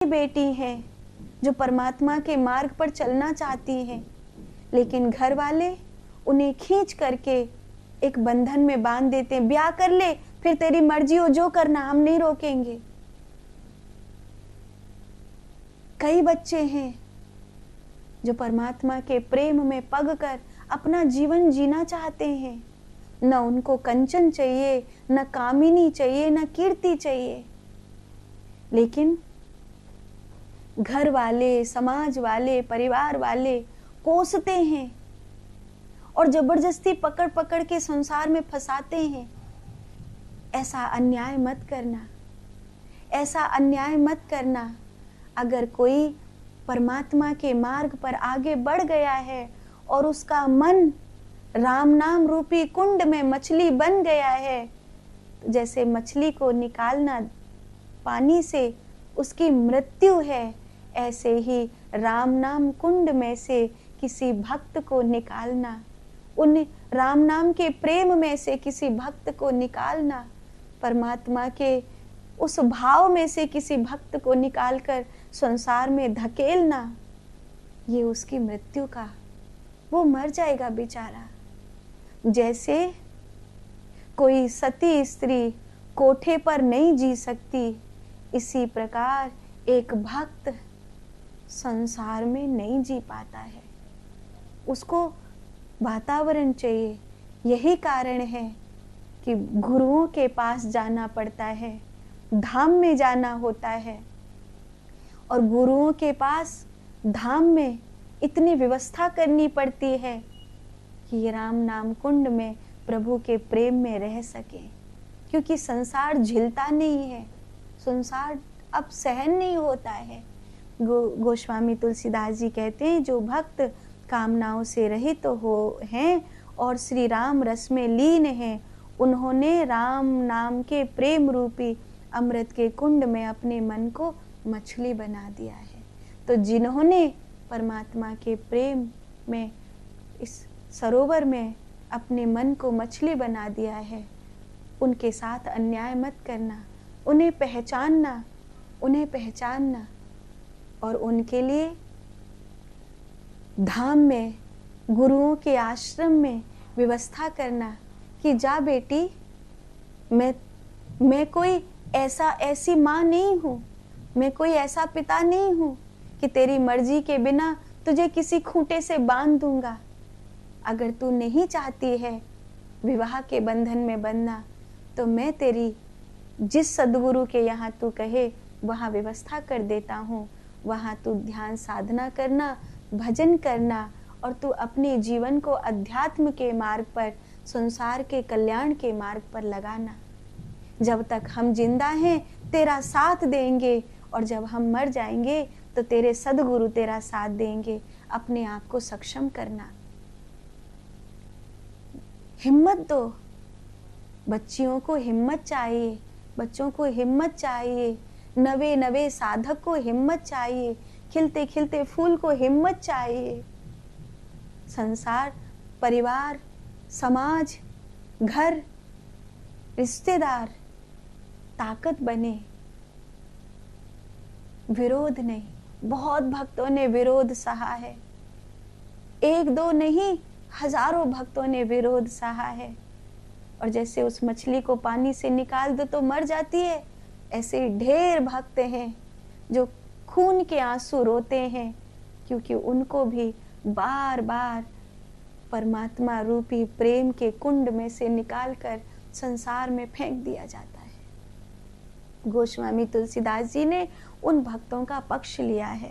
बेटी हैं जो परमात्मा के मार्ग पर चलना चाहती हैं, लेकिन घर वाले उन्हें खींच करके एक बंधन में बांध देते हैं। ब्याह कर ले, फिर तेरी मर्जी हो, जो करना, हम नहीं रोकेंगे। कई बच्चे हैं जो परमात्मा के प्रेम में पग कर अपना जीवन जीना चाहते हैं। न उनको कंचन चाहिए, न कामिनी चाहिए, न कीर्ति चाहिए, लेकिन घर वाले, समाज वाले, परिवार वाले कोसते हैं और जबरदस्ती पकड़ पकड़ के संसार में फंसाते हैं। ऐसा अन्याय मत करना, ऐसा अन्याय मत करना। अगर कोई परमात्मा के मार्ग पर आगे बढ़ गया है और उसका मन राम नाम रूपी कुंड में मछली बन गया है, तो जैसे मछली को निकालना पानी से उसकी मृत्यु है, ऐसे ही राम नाम कुंड में से किसी भक्त को निकालना, उन राम नाम के प्रेम में से किसी भक्त को निकालना, परमात्मा के उस भाव में से किसी भक्त को निकालकर संसार में धकेलना, ये उसकी मृत्यु का, वो मर जाएगा बेचारा। जैसे कोई सती स्त्री कोठे पर नहीं जी सकती, इसी प्रकार एक भक्त संसार में नहीं जी पाता है। उसको वातावरण चाहिए। यही कारण है कि गुरुओं के पास जाना पड़ता है, धाम में जाना होता है। और गुरुओं के पास धाम में इतनी व्यवस्था करनी पड़ती है कि ये राम नाम कुंड में प्रभु के प्रेम में रह सके, क्योंकि संसार झिलता नहीं है, संसार अब सहन नहीं होता है। गोस्वामी तुलसीदास जी कहते हैं, जो भक्त कामनाओं से रहित हो हैं और श्री राम रस में लीन हैं, उन्होंने राम नाम के प्रेम रूपी अमृत के कुंड में अपने मन को मछली बना दिया है। तो जिन्होंने परमात्मा के प्रेम में, इस सरोवर में अपने मन को मछली बना दिया है, उनके साथ अन्याय मत करना, उन्हें पहचानना, उन्हें पहचानना और उनके लिए धाम में, गुरुओं के आश्रम में व्यवस्था करना कि जा बेटी, मैं कोई ऐसी माँ नहीं हूँ, मैं कोई ऐसा पिता नहीं हूँ कि तेरी मर्जी के बिना तुझे किसी खूंटे से बांध दूंगा। अगर तू नहीं चाहती है विवाह के बंधन में बंधना, तो मैं तेरी जिस सद्गुरु के यहाँ तू कहे वहाँ व्यवस्था कर देता हूँ। वहाँ तू ध्यान साधना करना, भजन करना, और तू अपने जीवन को अध्यात्म के मार्ग पर, संसार के कल्याण के मार्ग पर लगाना। जब तक हम जिंदा हैं तेरा साथ देंगे, और जब हम मर जाएंगे तो तेरे सद्गुरु तेरा साथ देंगे। अपने आप को सक्षम करना, हिम्मत दो। बच्चियों को हिम्मत चाहिए, बच्चों को हिम्मत चाहिए, नवे नवे साधक को हिम्मत चाहिए, खिलते खिलते फूल को हिम्मत चाहिए। संसार, परिवार, समाज, घर, रिश्तेदार ताकत बने, विरोध नहीं। बहुत भक्तों ने विरोध सहा है, एक दो नहीं, हजारों भक्तों ने विरोध सहा है। और जैसे उस मछली को पानी से निकाल दो तो मर जाती है, ऐसे ढेर भक्त हैं जो खून के आंसू रोते हैं, क्योंकि उनको भी बार बार परमात्मा रूपी प्रेम के कुंड में से निकालकर संसार में फेंक दिया जाता है। गोस्वामी तुलसीदास जी ने उन भक्तों का पक्ष लिया है।